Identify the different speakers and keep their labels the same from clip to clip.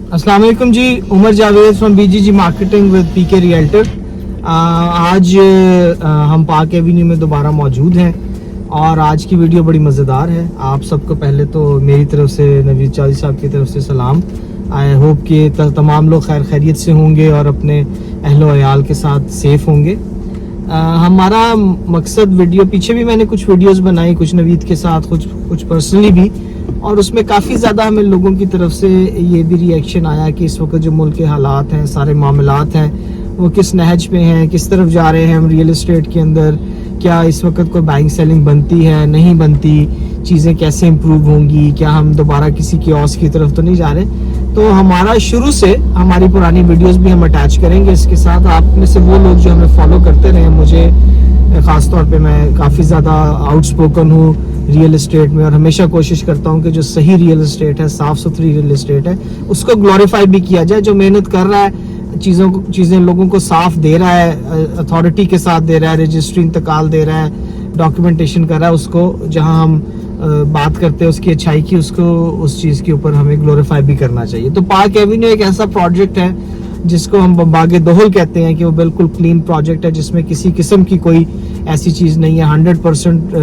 Speaker 1: अस्सलाम वालेकुम जी, Umar Javed from BGG marketing with PK realtor. आज हम पार्क एवेन्यू में दोबारा मौजूद हैं और आज की वीडियो बड़ी मज़ेदार है। आप सबको पहले तो मेरी तरफ से, नवीद चौधरी साहब की तरफ से सलाम। आई होप कि तमाम लोग खैर खैरियत से होंगे और अपने अहलो अयाल के साथ सेफ होंगे। हमारा मकसद वीडियो, पीछे भी मैंने कुछ वीडियोस बनाई, कुछ नवीद के साथ, कुछ पर्सनली भी, और उसमें काफ़ी ज़्यादा हमें लोगों की तरफ से ये भी रिएक्शन आया कि इस वक्त जो मुल्क के हालात हैं, सारे मामलात हैं, वो किस नहज पे हैं, किस तरफ जा रहे हैं हम रियल एस्टेट के अंदर, क्या इस वक्त कोई बाइंग सेलिंग बनती है, नहीं बनती, चीज़ें कैसे इम्प्रूव होंगी, क्या हम दोबारा किसी कियोस्क की तरफ तो नहीं जा रहे। तो हमारा शुरू से हमारी पुरानी वीडियोस भी हम अटैच करेंगे इसके साथ। आप में से वो लोग जो हमें फॉलो करते रहे, मुझे ख़ास तौर पे मैं काफ़ी ज़्यादा आउटस्पोकन हूँ रियल एस्टेट में और हमेशा कोशिश करता हूँ कि जो सही रियल एस्टेट है, साफ़ सुथरी रियल एस्टेट है, उसको ग्लोरीफाई भी किया जाए। जो मेहनत कर रहा है, चीज़ें लोगों को साफ दे रहा है, अथॉरिटी के साथ दे रहा है, रजिस्ट्री इंतकाल दे रहा है, डॉक्यूमेंटेशन कर रहा है, उसको जहाँ हम बात करते हैं उसकी अच्छाई की, उसको उस चीज़ के ऊपर हमें ग्लोरीफाई भी करना चाहिए। तो पार्क एवेन्यू एक ऐसा प्रोजेक्ट है जिसको हम बागे दोहल कहते हैं कि वो बिल्कुल क्लीन प्रोजेक्ट है, जिसमें किसी किस्म की कोई ऐसी चीज़ नहीं है। 100%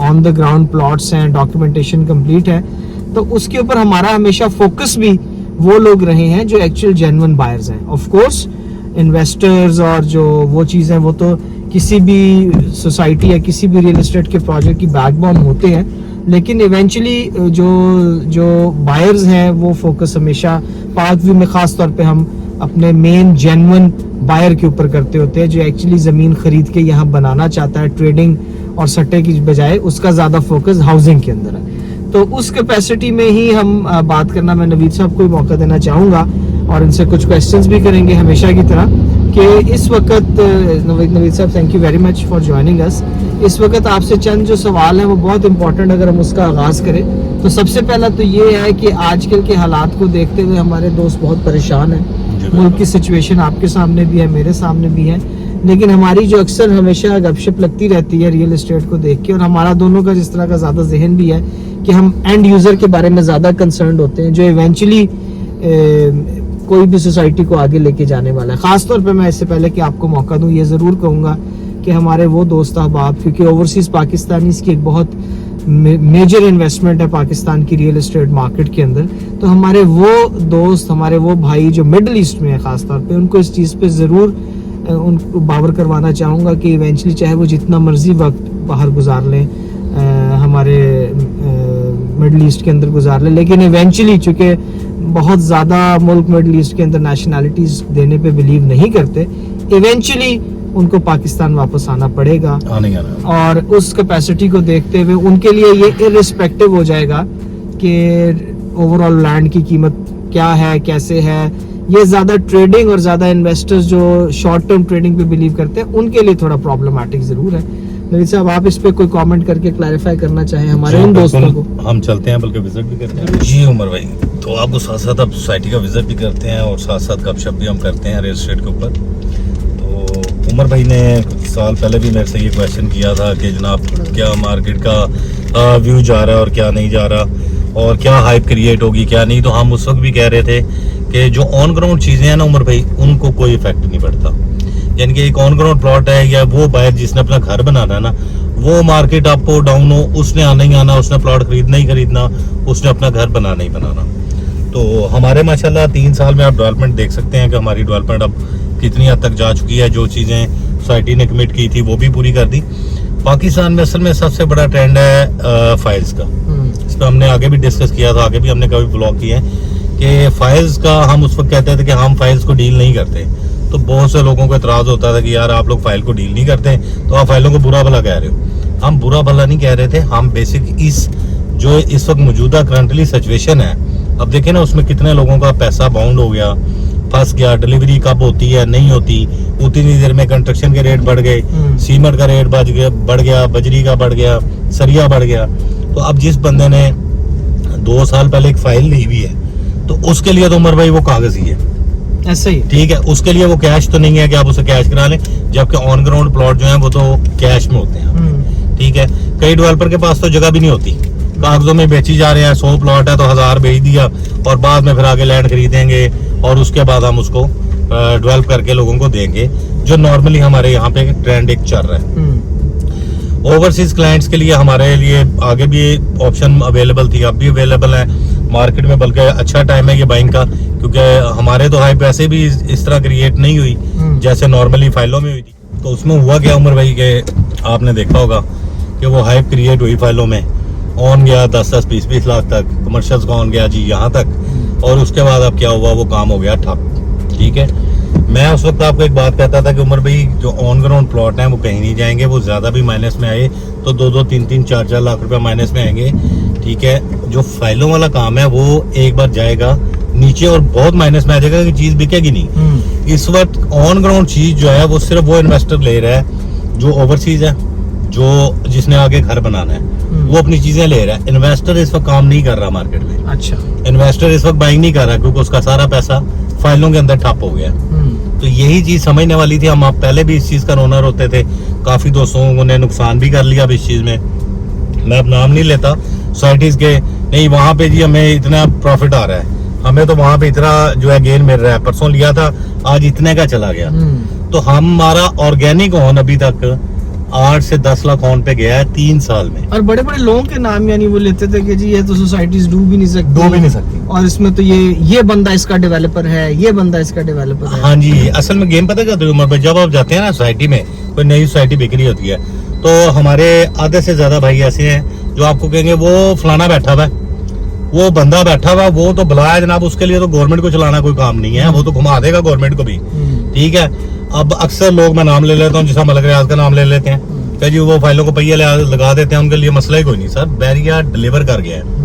Speaker 1: ऑन द ग्राउंड प्लॉट्स हैं, डॉक्यूमेंटेशन कंप्लीट है। तो उसके ऊपर हमारा हमेशा फोकस भी वो लोग रहे हैं जो एक्चुअल जेन्युइन बायर्स हैं। ऑफ कोर्स इन्वेस्टर्स और जो वो चीज़ है, वो तो किसी भी सोसाइटी या किसी भी रियल एस्टेट के प्रोजेक्ट की बैकबोन होते हैं, लेकिन इवेंचुअली जो बायर्स हैं वो फोकस हमेशा पार्क व्यू में ख़ास तौर पे हम अपने मेन जेन्युइन बायर के ऊपर करते होते हैं, जो एक्चुअली ज़मीन खरीद के यहाँ बनाना चाहता है, ट्रेडिंग और सट्टे की बजाय उसका ज़्यादा फोकस हाउसिंग के अंदर है। तो उस कैपेसिटी में ही हम बात करना, मैं नवीद साहब को मौका देना चाहूँगा और इनसे कुछ क्वेश्चंस भी करेंगे हमेशा की तरह कि इस वक्त नवीद साहब, thank you very much for joining us. इस वक्त आपसे चंद जो सवाल हैं वो बहुत इंपॉर्टेंट, अगर हम उसका आगाज़ करें तो सबसे पहला तो ये है कि आजकल के हालात को देखते हुए हमारे दोस्त बहुत परेशान हैं। मुल्क की सिचुएशन आपके सामने भी है, मेरे सामने भी है, लेकिन हमारी जो अक्सर हमेशा गपशप लगती रहती है रियल एस्टेट को देख के, और हमारा दोनों का जिस तरह का ज़्यादा जहन भी है कि हम एंड यूज़र के बारे में ज़्यादा कंसर्न होते हैं, जो इवेंचुअली कोई भी सोसाइटी को आगे लेके जाने वाला है। ख़ास तौर पे मैं इससे पहले कि आपको मौका दूं, ये ज़रूर कहूँगा कि हमारे वो दोस्त अहबाब, क्योंकि ओवरसीज़ पाकिस्तानीज़ की एक बहुत मेजर इन्वेस्टमेंट है पाकिस्तान की रियल एस्टेट मार्केट के अंदर, तो हमारे वो दोस्त, हमारे वो भाई जो मिडल ईस्ट में है ख़ास तौर पे, उनको इस चीज़ पे ज़रूर उनको बावर करवाना चाहूँगा कि इवेंचुअली चाहे वो जितना मर्जी वक्त बाहर गुजार लें, हमारे मिडल ईस्ट के अंदर गुजार लें, लेकिन इवेंचुअली चूँकि बहुत ज़्यादा मुल्क मिडल ईस्ट के अंदर नेशनैलिटीज़ देने पे बिलीव नहीं करते, इवेंचुअली उनको पाकिस्तान वापस आना पड़ेगा। और उस कैपेसिटी को देखते हुए उनके लिए ये इररिस्पेक्टिव हो जाएगा कि ओवरऑल लैंड की कीमत क्या है, कैसे है। ये ज़्यादा ट्रेडिंग और ज़्यादा इन्वेस्टर्स जो शॉर्ट टर्म ट्रेडिंग पे बिलीव करते हैं, उनके लिए थोड़ा प्रॉब्लमैटिक ज़रूर है। नवीद साहब, आप इस पे कोई कमेंट करके क्लैरिफाई करना चाहें हमारे उन दोस्तों को?
Speaker 2: हम चलते हैं, बल्कि विजिट भी करते हैं। जी उमर भाई, तो आपको साथ साथ आप सोसाइटी का विजिट भी करते हैं और साथ साथ गपशप भी हम करते हैं रियल एस्टेट के ऊपर। तो उमर भाई ने कुछ साल पहले भी मेरे से ये क्वेश्चन किया था कि जनाब क्या मार्केट का व्यू जा रहा है और क्या नहीं जा रहा, और क्या हाइप क्रिएट होगी क्या नहीं। तो हम उस वक्त भी कह रहे थे कि जो ऑन ग्राउंड चीज़ें हैं ना उमर भाई, उनको कोई इफेक्ट नहीं पड़ता। यानी कि एक ऑन ग्राउंड प्लॉट है या वो बायर जिसने अपना घर बनाना है ना, वो मार्केट अप हो डाउन हो, उसने आना ही आना, उसने प्लॉट खरीदना ही खरीदना, उसने अपना घर बनाना ही बनाना। तो हमारे माशाल्लाह 3 साल में आप डेवलपमेंट देख सकते हैं कि हमारी डेवलपमेंट अब कितनी हद तक जा चुकी है। जो चीज़ें सोसाइटी ने कमिट की थी वो भी पूरी कर दी। पाकिस्तान में असल में सबसे बड़ा ट्रेंड है फाइल्स का। इस पर हमने आगे भी डिस्कस किया था, आगे भी हमने कभी ब्लॉग किए हैं कि फाइल्स का हम उस वक्त कहते थे कि हम फाइल्स को डील नहीं करते। तो बहुत से लोगों को एतराज़ होता था कि यार आप लोग फाइल को डील नहीं करते, तो आप फाइलों को बुरा भला कह रहे हो। हम बुरा भला नहीं कह रहे थे, हम बेसिक जो इस वक्त मौजूदा करंटली सिचुएशन है, अब देखें ना उसमें कितने लोगों का पैसा बाउंड हो गया, फंस गया, डिलीवरी कब होती है नहीं होती, उतनी देर में कंस्ट्रक्शन के रेट बढ़ गए, सीमेंट का रेट बढ़ गया, बजरी का बढ़ गया, सरिया बढ़ गया। तो अब जिस बंदे ने 2 साल पहले एक फाइल ली हुई है, तो उसके लिए तो उमर भाई वो कागज ही है,
Speaker 1: ऐसे ही
Speaker 2: ठीक है। उसके लिए वो कैश तो नहीं है कि आप उसे कैश करा लें, जबकि ऑन ग्राउंड प्लॉट जो है वो तो कैश में होते हैं, ठीक है। कई डेवलपर के पास तो जगह भी नहीं होती, कागजों में बेची जा रहे हैं। 100 प्लॉट है तो 1000 बेच दिया और बाद में फिर आगे लैंड खरीदेंगे और उसके बाद हम उसको डेवलप करके लोगों को देंगे, जो नॉर्मली हमारे यहाँ पे ट्रेंड एक चल रहा है। ओवरसीज क्लाइंट्स के लिए हमारे लिए आगे भी ऑप्शन अवेलेबल थी, अब भी अवेलेबल है मार्केट में, बल्कि अच्छा टाइम है ये बाइंग का, क्योंकि हमारे तो हाइप वैसे भी इस तरह क्रिएट नहीं हुई जैसे नॉर्मली फाइलों में हुई थी। तो उसमें हुआ क्या उमर भाई के आपने देखा होगा कि वो हाइप क्रिएट हुई फाइलों में, ऑन गया 10-10, 20-20 लाख तक, कमर्शियल्स का ऑन गया जी यहाँ तक, और उसके बाद अब क्या हुआ, वो काम हो गया ठप। ठीक है, मैं उस वक्त आपको एक बात कहता था कि उमर भाई जो ऑन ग्राउंड प्लॉट हैं वो कहीं नहीं जाएंगे, वो ज्यादा भी माइनस में आए तो 2-2, 3-3, 4-4 लाख रुपया माइनस में आएंगे। ठीक है, जो फाइलों वाला काम है वो एक बार जाएगा नीचे और बहुत माइनस में आ जाएगा कि चीज बिकेगी नहीं। इस वक्त ऑन ग्राउंड चीज जो है वो सिर्फ वो इन्वेस्टर ले रहा है जो ओवरसीज है, जो जिसने आगे घर बनाना है, वो अपनी चीजें ले रहा है। इन्वेस्टर इस वक्त काम नहीं कर रहा मार्केट में।
Speaker 1: अच्छा,
Speaker 2: इन्वेस्टर इस वक्त बाइंग नहीं कर रहा क्योंकि उसका सारा पैसा फाइलों के अंदर ठप हो गया। तो यही चीज समझने वाली थी। हम आप पहले भी इस चीज का ओनर होते थे, काफी दोस्तों ने नुकसान भी कर लिया अब इस चीज में, मैं अब नाम नहीं लेता सोसाइटीज के, नहीं वहां पे जी हमें इतना प्रॉफिट आ रहा है, हमें तो वहां पे इतना जो है गेन मिल रहा है, परसों लिया था आज इतने का चला गया। तो हमारा ऑर्गेनिक ऑन अभी तक 8 से 10 लाख ऑन पे गया है 3 साल में।
Speaker 1: और बड़े बड़े लोगों के नाम यानी वो लेते थे कि जी ये तो सोसाइटीज डूब भी नहीं सकती, और इसमें तो ये बंदा इसका डेवलपर है, ये बंदा इसका डेवलपर है।
Speaker 2: हाँ जी, असल में गेम पता क्या होता है, जब आप जाते हैं ना सोसाइटी में, कोई नई सोसाइटी बिक रही होती है, तो हमारे आधे से ज्यादा भाई ऐसे हैं जो आपको कहेंगे वो फलाना बैठा हुआ है, वो बंदा बैठा हुआ, वो तो बुलाया जनाब, उसके लिए तो गवर्नमेंट को चलाना कोई काम नहीं है, वो तो घुमा देगा गवर्नमेंट को भी। ठीक है, अब अक्सर लोग, मैं नाम ले लेता हूँ, जैसा मलक रियाज का नाम ले लेते हैं कि जी वो फाइलों को पहिया लगा देते हैं, उनके लिए मसला ही कोई नहीं सर, बैरिया डिलीवर कर गया है।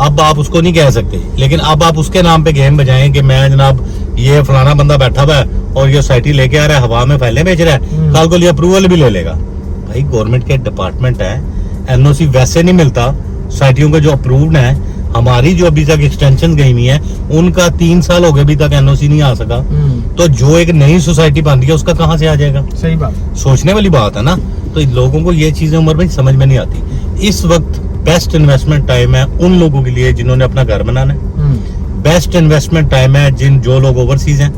Speaker 2: अब आप उसको नहीं कह सकते, लेकिन अब आप उसके नाम पे गेम बजाएं कि मैं जनाब ये फलाना बंदा बैठा हुआ है और ये सोसाइटी लेके आ रहा है, हवा में फाइलें बेच रहा है, कल को लिए अप्रूवल भी ले लेगा। भाई गवर्नमेंट के डिपार्टमेंट है, एनओसी वैसे नहीं मिलता सोसाइटियों के जो अप्रूव्ड है। हमारी जो अभी तक एक्सटेंशन गई हुई है उनका 3 साल हो गए अभी तक एनओसी नहीं आ सका, तो जो एक नई सोसाइटी बन रही है उसका कहाँ से आ जाएगा?
Speaker 1: सही बात,
Speaker 2: सोचने वाली बात है ना। तो इन लोगों को ये चीजें उम्र भाई समझ में नहीं आती। इस वक्त बेस्ट इन्वेस्टमेंट टाइम है उन लोगों के लिए जिन्होंने अपना घर बनाना है, बेस्ट इन्वेस्टमेंट टाइम है जो लोग ओवरसीज हैं,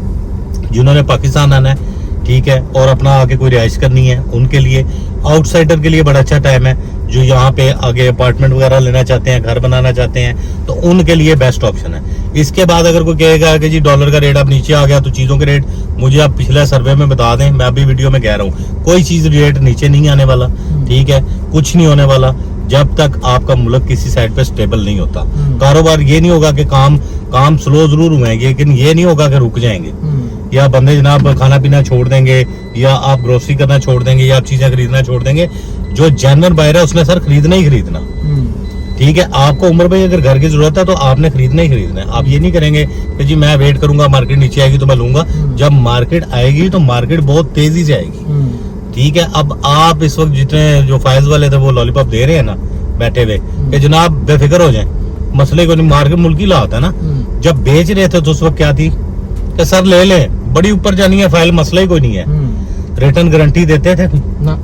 Speaker 2: जिन्होंने पाकिस्तान आना है, ठीक है, और अपना आगे कोई रिहाइश करनी है उनके लिए। आउटसाइडर के लिए बड़ा अच्छा टाइम है जो यहाँ पे आगे अपार्टमेंट वगैरह लेना चाहते हैं, घर बनाना चाहते हैं, तो उनके लिए बेस्ट ऑप्शन है। इसके बाद अगर कोई कहेगा कि जी डॉलर का रेट अब नीचे आ गया तो चीजों के रेट मुझे आप पिछले सर्वे में बता दें, मैं अभी वीडियो में कह रहा हूँ कोई चीज रेट नीचे नहीं आने वाला। ठीक है, कुछ नहीं होने वाला जब तक आपका मुल्क किसी साइड पे स्टेबल नहीं होता। कारोबार ये नहीं होगा कि काम स्लो जरूर हुए, लेकिन ये नहीं होगा कि रुक जाएंगे या बंदे जनाब खाना पीना छोड़ देंगे या आप ग्रोसरी करना छोड़ देंगे या आप चीजें खरीदना छोड़ देंगे। जो जेन्युइन बायर है उसने सर खरीदना ही खरीदना। ठीक है, आपको उम्र भाई अगर घर की जरूरत है तो आपने खरीदना ही खरीदना है। आप ये नहीं करेंगे कि जी मैं वेट करूंगा मार्केट नीचे आएगी तो मैं लूंगा। जब मार्केट आएगी तो मार्केट बहुत तेजी से आएगी। ठीक है, अब आप इस वक्त जितने जो फाइल्स वाले थे वो लॉलीपॉप दे रहे हैं ना बैठे हुए कि जनाब बेफिक्र हो जाए, मसले को नहीं, मार्केट मुल्क ही लाता है ना। जब बेच रहे थे तो उस वक्त क्या थी कि सर ले ले, बड़ी ऊपर जानी है फाइल, मसला ही कोई नहीं है। रिटर्न गारंटी देते थे ना,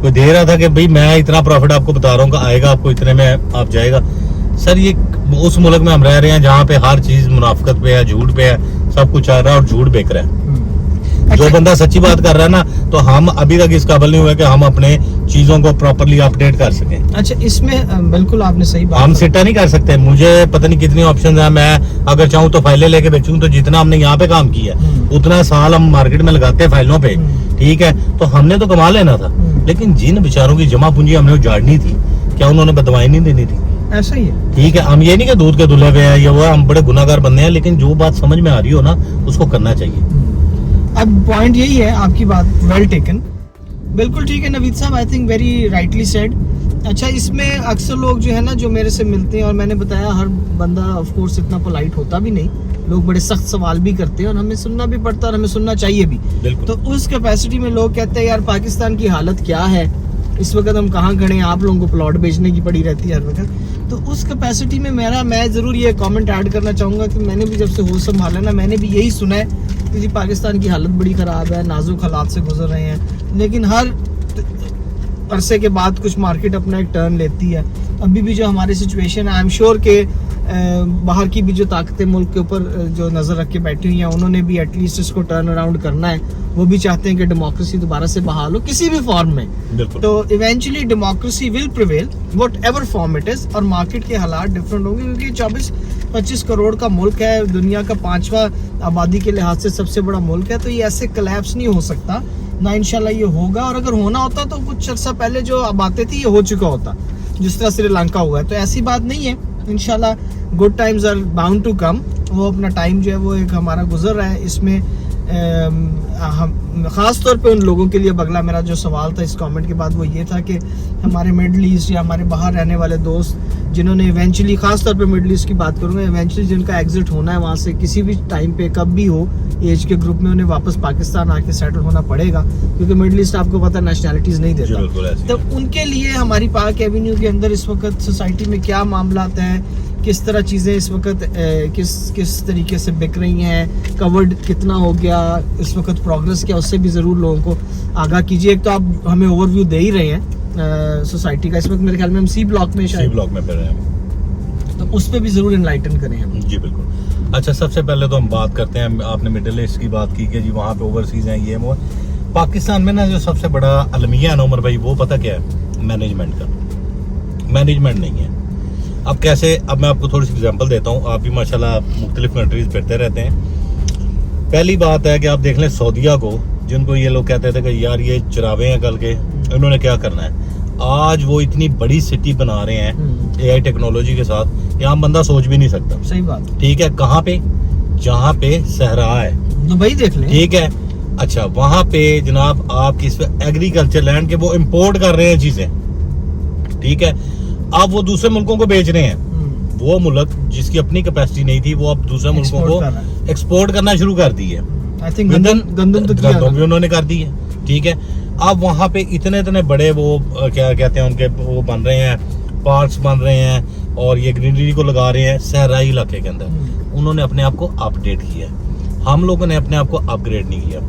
Speaker 2: कोई दे रहा था कि भाई मैं इतना प्रॉफिट आपको बता रहा हूँ कि आएगा आपको इतने में आप जाएगा। सर ये उस मुल्क में हम रह रहे हैं जहाँ पे हर चीज मुनाफिकत पे है, झूठ पे है, सब कुछ आ रहा है और झूठ बिक रहा है। जो बंदा सच्ची बात कर रहा है ना, तो हम अभी तक इस काबिल नहीं हुए कि हम अपने चीजों को प्रॉपर्ली अपडेट कर सकें।
Speaker 1: अच्छा, इसमें बिल्कुल आपने सही बात,
Speaker 2: हम सिटा नहीं कर सकते। मुझे पता नहीं कितनी ऑप्शन है, मैं अगर चाहूँ तो फाइलें लेके बेचूं, तो जितना हमने यहाँ पे काम किया उतना साल हम मार्केट में लगाते हैं फाइलों पे। ठीक है, तो हमने तो कमा लेना था, लेकिन जिन बेचारों की जमा पूंजी हमने उजाड़नी थी, क्या उन्होंने बदवाई नहीं देनी थी?
Speaker 1: ऐसा ही है।
Speaker 2: ठीक है, हम ये नहीं कि दूध के दुल्हे हुए हैं या वो हम बड़े गुनाहगार बंदे हैं, लेकिन जो बात समझ में आ रही हो ना उसको करना चाहिए।
Speaker 1: अब पॉइंट यही है, आपकी बात वेल टेकन, बिल्कुल ठीक है नवीद साहब, I think very rightly said. अच्छा, इसमें अक्सर लोग जो है ना जो मेरे से मिलते हैं, और मैंने बताया हर बंदा ऑफ कोर्स इतना पोलाइट होता भी नहीं, लोग बड़े सख्त सवाल भी करते हैं और हमें सुनना भी पड़ता है और हमें सुनना चाहिए भी। तो उस कैपेसिटी में लोग कहते हैं यार पाकिस्तान की हालत क्या है इस वक्त, हम कहाँ खड़े हैं, आप लोगों को प्लॉट बेचने की पड़ी रहती है हर वक्त। तो उस कैपेसिटी में मैं जरूर ये कमेंट ऐड करना चाहूँगा कि मैंने भी जब से होश संभाला ना, मैंने भी यही सुना है कि जी पाकिस्तान की हालत बड़ी ख़राब है, नाजुक हालात से गुजर रहे हैं, लेकिन हर अरसे के बाद कुछ मार्केट अपना एक टर्न लेती है। अभी भी जो हमारी सिचुएशन है, आई एम श्योर के बाहर की भी जो ताकतें मुल्क के ऊपर जो नज़र रख के बैठी हुई हैं, उन्होंने भी एटलीस्ट इसको टर्न अराउंड करना है। वो भी चाहते हैं कि डेमोक्रेसी दोबारा से बहाल हो किसी भी फॉर्म में।
Speaker 2: बिल्कुल।
Speaker 1: तो eventually democracy will prevail what ever form it is, और मार्केट के हालात डिफरेंट होंगे, क्योंकि 24-25 करोड़ का मुल्क है, दुनिया का 5वां आबादी के लिहाज से सबसे बड़ा मुल्क है। तो ये ऐसे कोलैप्स नहीं हो सकता ना, इंशाल्लाह ये होगा। और अगर होना होता तो कुछ अर्सा पहले जो बातें थी ये हो चुका होता, जिस तरह श्रीलंका हुआ है। तो ऐसी बात नहीं है, इंशाल्लाह good times are bound to come. वो अपना टाइम जो है वो एक हमारा गुजर रहा है, इसमें हम ख़ास तौर पे उन लोगों के लिए, बगला मेरा जो सवाल था इस कमेंट के बाद वो ये था कि हमारे मिडल ईस्ट या हमारे बाहर रहने वाले दोस्त जिन्होंने इवेंचुअली, ख़ास तौर पे मिडल ईस्ट की बात करूँगा, इवेंचुअली जिनका एग्जिट होना है वहाँ से किसी भी टाइम पे कब भी हो एज के ग्रुप में, उन्हें वापस पाकिस्तान आके सेटल होना पड़ेगा, क्योंकि मिडल ईस्ट आपको पता नेशनैलिटीज़ नहीं देता। तो उनके लिए हमारी पाक एवेन्यू के अंदर इस वक्त सोसाइटी में क्या मामला हैं, किस तरह चीज़ें इस वक्त किस तरीके से बिक रही हैं, कवर्ड कितना हो गया इस वक्त, प्रोग्रेस क्या, उससे भी ज़रूर लोगों को आगाह कीजिए। एक तो आप हमें ओवरव्यू दे ही रहे हैं सोसाइटी का, इस वक्त मेरे ख्याल में हम सी ब्लॉक में फिर रहे हैं, तो उस पर भी ज़रूर इनलाइटन करें हम।
Speaker 2: जी बिल्कुल। अच्छा, सबसे पहले तो हम बात करते हैं, आपने मिडिल ईस्ट की बात की कि जी वहाँ पे ओवरसीज हैं ये वो। पाकिस्तान में ना जो सबसे बड़ा अलमिया है ना उमर भाई, वो पता क्या है? मैनेजमेंट का। मैनेजमेंट नहीं है। अब कैसे, अब मैं आपको थोड़ी सी एग्जांपल देता हूँ। आप भी माशाल्लाह मुख्तलिफ कंट्रीज फिरते रहते हैं। पहली बात है कि आप देख लें सऊदीया को, जिनको ये लोग कहते थे कि यार ये चरावे हैं कल के, इन्होंने क्या करना है, आज वो इतनी बड़ी सिटी बना रहे हैं एआई टेक्नोलॉजी के साथ, यहाँ बंदा सोच भी नहीं सकता।
Speaker 1: सही बात।
Speaker 2: ठीक है, कहाँ पे? जहाँ पे सहरा है,
Speaker 1: दुबई देख लें।
Speaker 2: ठीक है। अच्छा, वहाँ पे जनाब आप इस एग्रीकल्चर लैंड के वो इम्पोर्ट कर रहे हैं चीजें, ठीक है। अब वो दूसरे मुल्कों को बेच रहे हैं। वो मुल्क जिसकी अपनी कैपेसिटी नहीं थी, वो अब दूसरे मुल्कों को एक्सपोर्ट करना शुरू कर दी है।
Speaker 1: आई थिंक गंदम
Speaker 2: भी उन्होंने कर दी है, ठीक है। अब वहाँ पे इतने बड़े वो क्या कहते हैं उनके, वो बन रहे हैं, पार्क्स बन रहे हैं और ये ग्रीनरी को लगा रहे हैं सहराई इलाके के अंदर। उन्होंने अपने आप को अपडेट किया, हम लोगों ने अपने आप को अपग्रेड नहीं किया।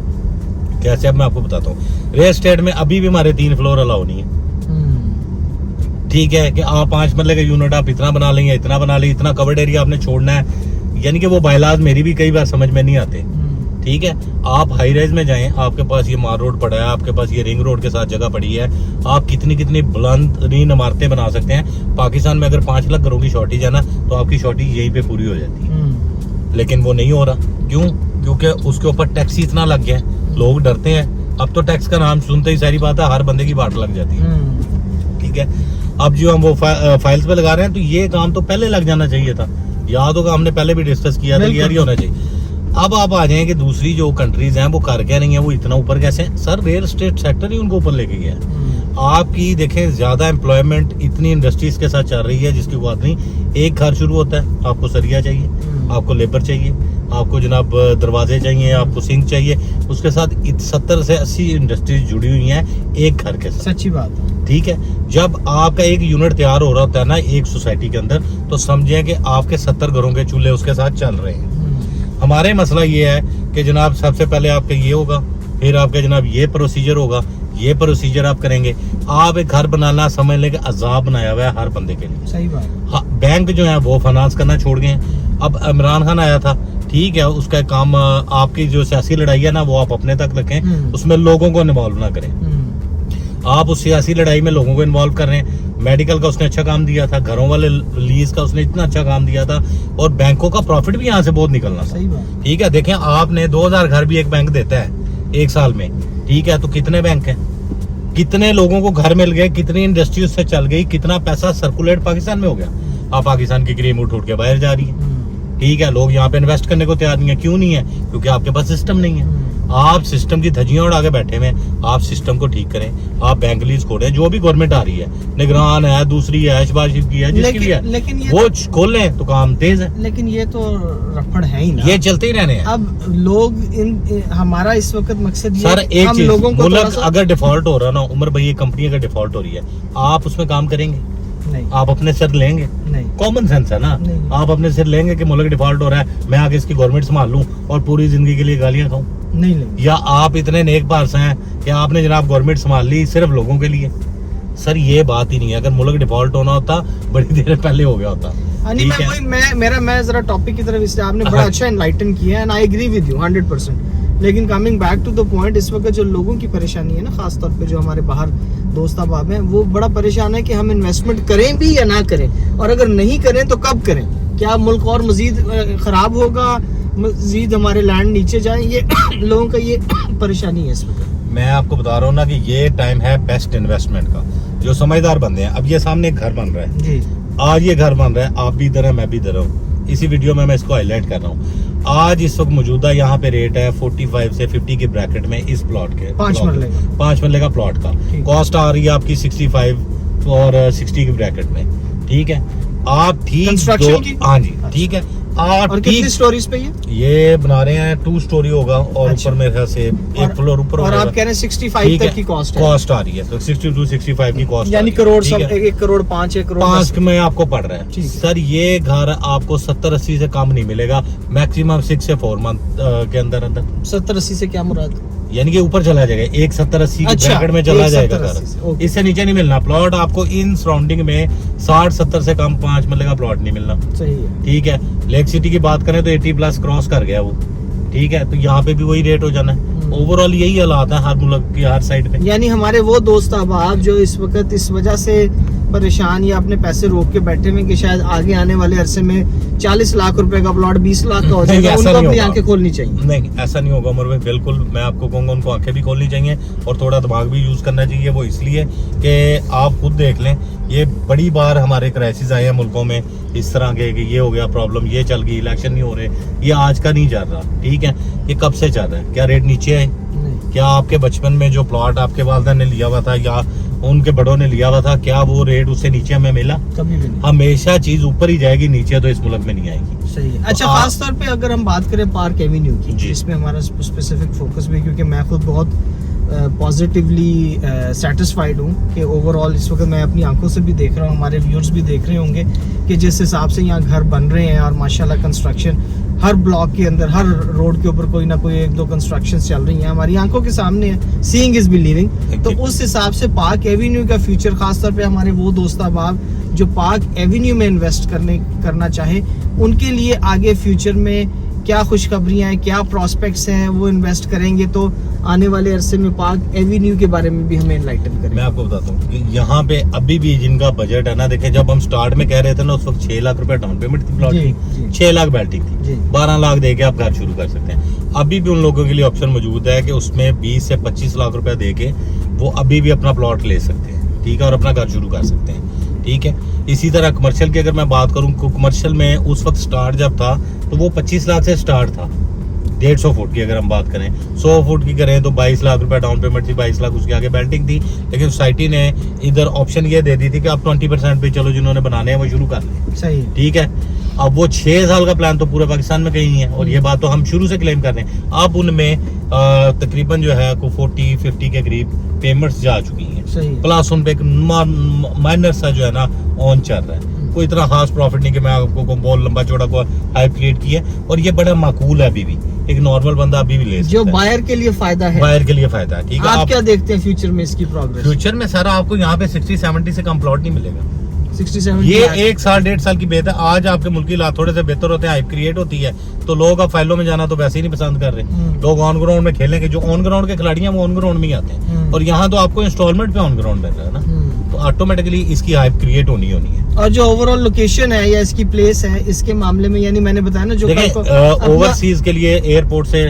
Speaker 2: कैसे? अब मैं आपको बताता हूँ। रियल एस्टेट में अभी भी हमारे 3 फ्लोर अलाउ नहीं है, ठीक है, कि आप 5 मरले का यूनिट आप इतना बना लेंगे, इतना बना लेंगे, इतना कवर्ड एरिया आपने छोड़ना है। यानी कि वो बायलाज मेरी भी कई बार समझ में नहीं आते, ठीक है। आप हाई राइज में जाएं, आपके पास ये मार रोड पड़ा है, आपके पास ये रिंग रोड के साथ जगह पड़ी है, आप कितनी बुलंद इमारतें बना सकते हैं। पाकिस्तान में अगर 5 लाख घरों की शॉर्टेज है ना, तो आपकी शॉर्टेज यहीं पे पूरी हो जाती है। लेकिन वो नहीं हो रहा, क्यों? क्योंकि उसके ऊपर टैक्स ही इतना लग गया है, लोग डरते हैं। अब तो टैक्स का नाम सुनते ही सारी बात है, हर बंदे की बाट लग जाती है, ठीक है। अब जो हम वो फाइल्स पे लगा रहे हैं, तो ये काम तो पहले लग जाना चाहिए था। याद होगा हमने पहले भी डिस्कस किया था, यार ये होना चाहिए। अब आप आ जाएं कि दूसरी जो कंट्रीज हैं वो कर क्या नहीं है, वो इतना ऊपर कैसे हैं? सर रियल एस्टेट सेक्टर ही उनको ऊपर लेके गया है। आपकी देखें ज्यादा एम्प्लॉयमेंट इतनी इंडस्ट्रीज के साथ चल रही है जिसकी बात नहीं। एक घर शुरू होता है, आपको सरिया चाहिए, आपको लेबर चाहिए, आपको जनाब दरवाजे चाहिए, आपको सिंक चाहिए, उसके साथ 70 से 80 इंडस्ट्रीज जुड़ी हुई हैं एक घर के साथ।
Speaker 1: सच्ची बात है,
Speaker 2: ठीक है। जब आपका एक यूनिट तैयार हो रहा होता है ना एक सोसाइटी के अंदर, तो समझें कि आपके 70 घरों के चूल्हे उसके साथ चल रहे हैं। हमारे मसला ये है कि जनाब सबसे पहले आपका ये होगा, फिर आपका जनाब ये प्रोसीजर होगा, ये प्रोसीजर आप करेंगे। आप एक घर बनाना समझ लें कि अजाब बनाया हुआ है हर बंदे के लिए।
Speaker 1: सही बात।
Speaker 2: हाँ, बैंक जो है वो फाइनेंस करना छोड़ गए। अब इमरान खान आया था, ठीक है, उसका काम आपकी जो सियासी लड़ाई है ना वो आप अपने तक रखें, उसमें लोगों को इन्वॉल्व ना करें। आप उस सियासी लड़ाई में लोगों को इन्वॉल्व कर रहे हैं। मेडिकल का उसने अच्छा काम दिया था, घरों वाले लीज का उसने इतना अच्छा काम दिया था, और बैंकों का प्रॉफिट भी यहाँ से बहुत निकलना था। ठीक है, देखें आपने 2000 घर भी एक बैंक देता है एक साल में, ठीक है, तो कितने बैंक हैं, कितने लोगों को घर मिल गए, कितनी इंडस्ट्री उससे चल गई, कितना पैसा सर्कुलेट पाकिस्तान में हो गया। आप पाकिस्तान की क्रीम उठ के बाहर जा रही है, ठीक है, लोग यहाँ पे इन्वेस्ट करने को तैयार नहीं है। क्यों नहीं है? क्योंकि आपके पास सिस्टम नहीं है। आप सिस्टम की धज्जियां उड़ा के बैठे हुए हैं। आप सिस्टम को ठीक करें, आप बैंक लीज खोलें, जो भी गवर्नमेंट आ रही है, निगरान है, दूसरी है, शहबाज की है, जिसकी भी है, वो खोल लें तो काम तेज है।
Speaker 1: लेकिन ये तो रफड़ है ही ना,
Speaker 2: ये चलते ही रहने हैं।
Speaker 1: अब लोग हमारा इस वक्त मकसद ये
Speaker 2: सर एक
Speaker 1: हम
Speaker 2: चीज,
Speaker 1: लोगों को
Speaker 2: मुल्क अगर डिफॉल्ट हो रहा ना उमर भाई, ये कंपनी अगर डिफॉल्ट हो रही है, आप उसमें काम करेंगे?
Speaker 1: नहीं।
Speaker 2: आप अपने सिर लेंगे?
Speaker 1: नहीं।
Speaker 2: कॉमन सेंस है ना। आप अपने सिर लेंगे कि मुल्क डिफॉल्ट हो रहा है, मैं आगे इसकी गवर्नमेंट संभाल लूं और पूरी जिंदगी के लिए गालियां खाऊं? नहीं। या आप इतने नेक पार्स हैं कि आपने जनाब गवर्नमेंट संभाल ली सिर्फ लोगों के लिए, सर ये बात ही नहीं है, अगर मुल्क डिफॉल्ट होना होता बड़ी देर पहले हो गया होता।
Speaker 1: नहीं,
Speaker 2: ठीक है,
Speaker 1: मैं जरा टॉपिक की तरफ, इसलिए आपने बड़ा
Speaker 2: हाँ।
Speaker 1: अच्छा एनलाइटन किया है and I agree with you 100%। लेकिन coming back to the point, इस वक्त जो लोगों की परेशानी है ना, खास तौर पे जो हमारे बाहर दोस्त अहबाब हैं, वो बड़ा परेशान है कि हम इन्वेस्टमेंट करें भी या ना करें, और अगर नहीं करें तो कब करें। क्या मुल्क और मजीद खराब होगा, मजीद हमारे लैंड नीचे जाए, ये लोगों का ये परेशानी है इस वक्त।
Speaker 2: मैं आपको बता रहा हूँ ना कि ये टाइम है बेस्ट इन्वेस्टमेंट का। जो समझदार बंदे हैं, अब ये सामने एक घर बन रहा है
Speaker 1: जी,
Speaker 2: आज ये घर बन रहा है, आप भी इधर है मैं भी इधर हूँ, इसी वीडियो में मैं इसको हाईलाइट कर रहा हूँ। आज इस वक्त मौजूदा यहाँ पे रेट है 45 से 50 के ब्रैकेट में इस प्लॉट के,
Speaker 1: 5 मरले का,
Speaker 2: 5 मरले का प्लॉट का
Speaker 1: ठीक।
Speaker 2: कॉस्ट आ रही है आपकी 65 और 60 के ब्रैकेट में। ठीक है, आप ठीक
Speaker 1: Construction की?
Speaker 2: हाँ जी ठीक है, आप
Speaker 1: और
Speaker 2: ठीक
Speaker 1: कितनी स्टोरीज पे
Speaker 2: ये बना रहे हैं 2 स्टोरी होगा और
Speaker 1: अच्छा।
Speaker 2: ऊपर मेरे ख्याल से एक फ्लोर ऊपर
Speaker 1: और
Speaker 2: होगा।
Speaker 1: आप कह रहे हैं 65 तक की कॉस्ट है,
Speaker 2: कॉस्ट आ रही है, तो 62 65 की कॉस्ट
Speaker 1: यानी करोड़ सब 1 करोड़ 5 1 करोड़
Speaker 2: 5 में आपको पड़ रहा
Speaker 1: ठीक
Speaker 2: है।
Speaker 1: है।
Speaker 2: सर ये घर आपको 70-80 से कम नहीं मिलेगा, मैक्सिमम 6 से 4 मंथ के अंदर अंदर,
Speaker 1: 70-80 से क्या मुराद?
Speaker 2: यानी कि ऊपर चला जाएगा, 170-80 के
Speaker 1: अच्छा,
Speaker 2: ब्रैकेट में चला
Speaker 1: 170-80
Speaker 2: जाएगा
Speaker 1: से,
Speaker 2: घर।
Speaker 1: ओके।
Speaker 2: इससे नीचे नहीं मिलना प्लॉट आपको, इन सराउंडिंग में 60-70 से कम 5 मरले का प्लॉट नहीं मिलना।
Speaker 1: सही है।
Speaker 2: ठीक है, लेक सिटी की बात करें तो 80 प्लस क्रॉस कर गया वो। ठीक है, तो यहाँ पे भी वही रेट हो जाना है। ओवरऑल यही हालात है हर मुल्क की हर साइड पे।
Speaker 1: यानी हमारे वो दोस्त अहबाब जो इस वक्त इस वजह से परेशान या अपने पैसे रोक के बैठे हुए कि शायद आगे आने वाले अरसे में 40 लाख रुपए का प्लॉट 20 लाख का हो
Speaker 2: नहीं,
Speaker 1: जाएगा,
Speaker 2: ऐसा
Speaker 1: उनको
Speaker 2: नहीं
Speaker 1: अपनी
Speaker 2: होगा।
Speaker 1: आंखें खोलनी चाहिए।
Speaker 2: नहीं ऐसा नहीं होगा उमर भाई, बिल्कुल मैं आपको कहूँगा उनको आंखें भी खोलनी चाहिए और थोड़ा दिमाग भी यूज करना चाहिए। वो इसलिए कि आप खुद देख लें, ये बड़ी बार हमारे क्राइसिस आए हैं मुल्कों में इस तरह के कि ये हो गया प्रॉब्लम, ये चल गई, इलेक्शन नहीं हो रहे, ये आज का नहीं चल रहा। ठीक है, ये कब से चल रहा है? क्या रेट नीचे है? क्या आपके बचपन में जो प्लॉट आपके वालिदा ने लिया हुआ था या उनके बड़ों ने लिया हुआ था, क्या वो रेट उससे नीचे हमें मिला?
Speaker 1: कभी भी नहीं।
Speaker 2: हमेशा चीज ऊपर ही जाएगी, नीचे तो इस मुल्क में नहीं आएगी।
Speaker 1: सही है। अच्छा,
Speaker 2: तो
Speaker 1: खास तौर पे अगर हम बात करें पार्क एवेन्यू की,
Speaker 2: जी।
Speaker 1: जिसमें हमारा स्पेसिफिक फोकस भी है, क्योंकि मैं खुद बहुत पॉजिटिवली सेटिस्फाइड हूँ कि ओवरऑल इस वक्त मैं अपनी आंखों से भी देख रहा हूँ, हमारे व्यूअर्स भी देख रहे होंगे कि जिस हिसाब से यहाँ घर बन रहे हैं और माशाल्लाह कंस्ट्रक्शन हर ब्लॉक के अंदर, हर रोड के ऊपर कोई ना कोई 1-2 कंस्ट्रक्शन चल रही हैं, हमारी आंखों के सामने है। Seeing is believing. तो उस हिसाब से पार्क एवेन्यू का फ्यूचर, खासतौर पे हमारे वो दोस्त अहबाब जो पार्क एवेन्यू में इन्वेस्ट करना चाहे, उनके लिए आगे फ्यूचर में क्या खुशखबरियां हैं, क्या प्रोस्पेक्ट्स हैं, वो इन्वेस्ट करेंगे तो आने वाले अरसे में पार्क एवेन्यू के बारे में भी हमें एनलाइटन करें।
Speaker 2: मैं आपको बताता हूँ कि यहाँ पे अभी भी जिनका बजट है ना, देखे जब हम स्टार्ट में कह रहे थे ना, उस वक्त 6 लाख रुपए डाउन पेमेंट थी प्लॉट
Speaker 1: जी,
Speaker 2: की,
Speaker 1: जी।
Speaker 2: 6 लाख बैल्टिंग थी,
Speaker 1: जी।
Speaker 2: 12 लाख दे के आप घर शुरू कर सकते हैं। अभी भी उन लोगों के लिए ऑप्शन मौजूद है कि उसमें 20 से 25 लाख रुपए दे के वो अभी भी अपना प्लॉट ले सकते हैं। ठीक है, और अपना घर शुरू कर सकते हैं। ठीक है, इसी तरह कमर्शियल की अगर मैं बात करूँ, कमर्शियल में उस वक्त स्टार्ट जब था तो वो 25 लाख से स्टार्ट था। 150 फुट की अगर हम बात करें, 100 फुट की करें तो 22 लाख रुपए डाउन पेमेंट थी, 22 लाख उसके आगे बेल्टिंग थी। लेकिन सोसाइटी ने इधर ऑप्शन ये दे दी थी कि आप 20% पे चलो, जिन्होंने बनाने हैं वो शुरू कर लें।
Speaker 1: सही है।
Speaker 2: ठीक है, अब वो 6 साल का प्लान तो पूरे पाकिस्तान में कहीं नहीं है, और ये बात तो हम शुरू से क्लेम कर रहे हैं। अब उनमें तकरीबन जो है को 40-50 के करीब पेमेंट्स जा चुकी हैं,
Speaker 1: सही है।
Speaker 2: प्लस उन पे एक माइनर सा जो है ना ऑन चल रहा है। कोई इतना खास प्रॉफिट नहीं कि मैं आपको बहुत लंबा चौड़ा को हाइप क्रिएट किया है, और ये बड़ा माकूल है अभी भी, एक नॉर्मल बंदा अभी भी ले सकता
Speaker 1: जो
Speaker 2: है।
Speaker 1: बायर के लिए फायदा है,
Speaker 2: बायर के लिए फायदा है। ठीक है,
Speaker 1: आप क्या देखते हैं फ्यूचर में इसकी प्रोग्रेस?
Speaker 2: फ्यूचर में सर आपको यहाँ पे 60-70 से कम प्लॉट नहीं मिलेगा।
Speaker 1: 67
Speaker 2: ये 1 साल 1.5 साल की बेहतर, आज आपके मुल्क की हालात थोड़े से बेहतर होते हैं, हाइप क्रिएट होती है, तो लोग अब फाइलों में जाना तो वैसे ही नहीं पसंद कर रहे। लोग ऑन ग्राउंड में खेलेंगे, जो ऑन ग्राउंड के खिलाड़ी हैं वो ऑन ग्राउंड में ही आते हैं, और यहाँ तो आपको इंस्टॉलमेंट पे ऑन ग्राउंड मिल रहा है ना, तो ऑटोमेटिकली इसकी हाइप क्रिएट होनी है।
Speaker 1: और जो ओवरऑल लोकेशन है या इसकी प्लेस है, इसके मामामले में, यानी मैंने बताया ना, जो
Speaker 2: देखिए ओवरसीज के लिए एयरपोर्ट से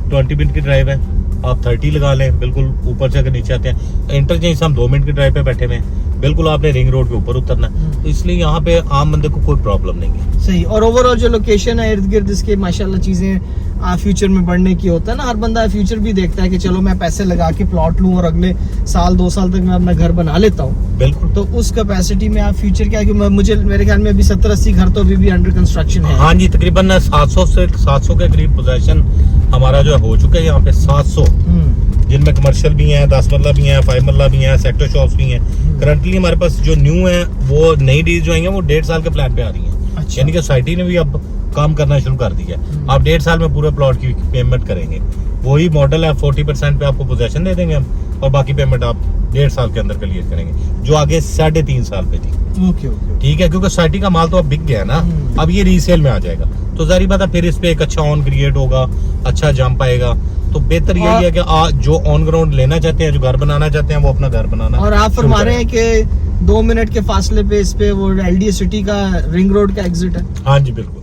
Speaker 2: 20 मिनट की ड्राइव है, आप 30 लगा लें, बिल्कुल ऊपर से अगर नीचे आते हैं इंटरचेंज से हम 2 मिनट की ड्राइव पे बैठे हुए हैं, बिल्कुल आपने रिंग रोड के ऊपर उतरना है, तो इसलिए यहाँ पे आम बंदे को कोई प्रॉब्लम नहीं है।
Speaker 1: सही। और ओवरऑल जो लोकेशन है इर्द गिर्द इसके माशाल्लाह चीजें फ्यूचर में बढ़ने की होता है ना, हर बंदा फ्यूचर भी देखता है कि चलो मैं पैसे लगा के प्लॉट लूं और अगले साल 2 साल तक मैं अपना घर बना लेता हूँ।
Speaker 2: बिल्कुल,
Speaker 1: तो उस कैपेसिटी में आप फ्यूचर क्या, कि मुझे मेरे ख्याल में अभी 70-80 घर तो अभी भी अंडर कंस्ट्रक्शन है।
Speaker 2: हाँ जी, तकरीबन 700 के करीब पोजेशन हमारा जो हो चुका है यहाँ पे 700, जिनमें कमर्शियल भी हैं, 10 मरला भी हैं, 5 मरला भी हैं, सेक्टर शॉप्स भी हैं। करंटली हमारे पास जो न्यू है, वो नई डील जो आई हैं वो 1.5 साल के प्लान पे आ रही हैं।
Speaker 1: अच्छा।
Speaker 2: यानी कि सोसाइटी ने भी अब काम करना शुरू कर दिया है। आप 1.5 साल में पूरे प्लॉट की पेमेंट करेंगे, वही मॉडल है, 40% पे आपको पोजेशन दे देंगे हम, और बाकी पेमेंट आप 1.5 साल के अंदर क्लियर करेंगे, जो आगे 3.5 साल पे थी।
Speaker 1: ओके ओके
Speaker 2: ठीक है, क्योंकि सोसाइटी का माल तो अब बिक गया ना, अब ये रीसेल में आ जाएगा, तो जारी बात है फिर इस पे एक अच्छा ऑन क्रिएट होगा, अच्छा जंप आएगा। तो बेहतर यही है कि जो ऑन ग्राउंड लेना चाहते हैं, जो घर बनाना चाहते हैं, वो अपना घर बनाना।
Speaker 1: और आप फरमा रहे हैं कि 2 मिनट के फासले पे इस पे वो LDA सिटी का रिंग रोड का एग्जिट है।
Speaker 2: हाँ जी बिल्कुल।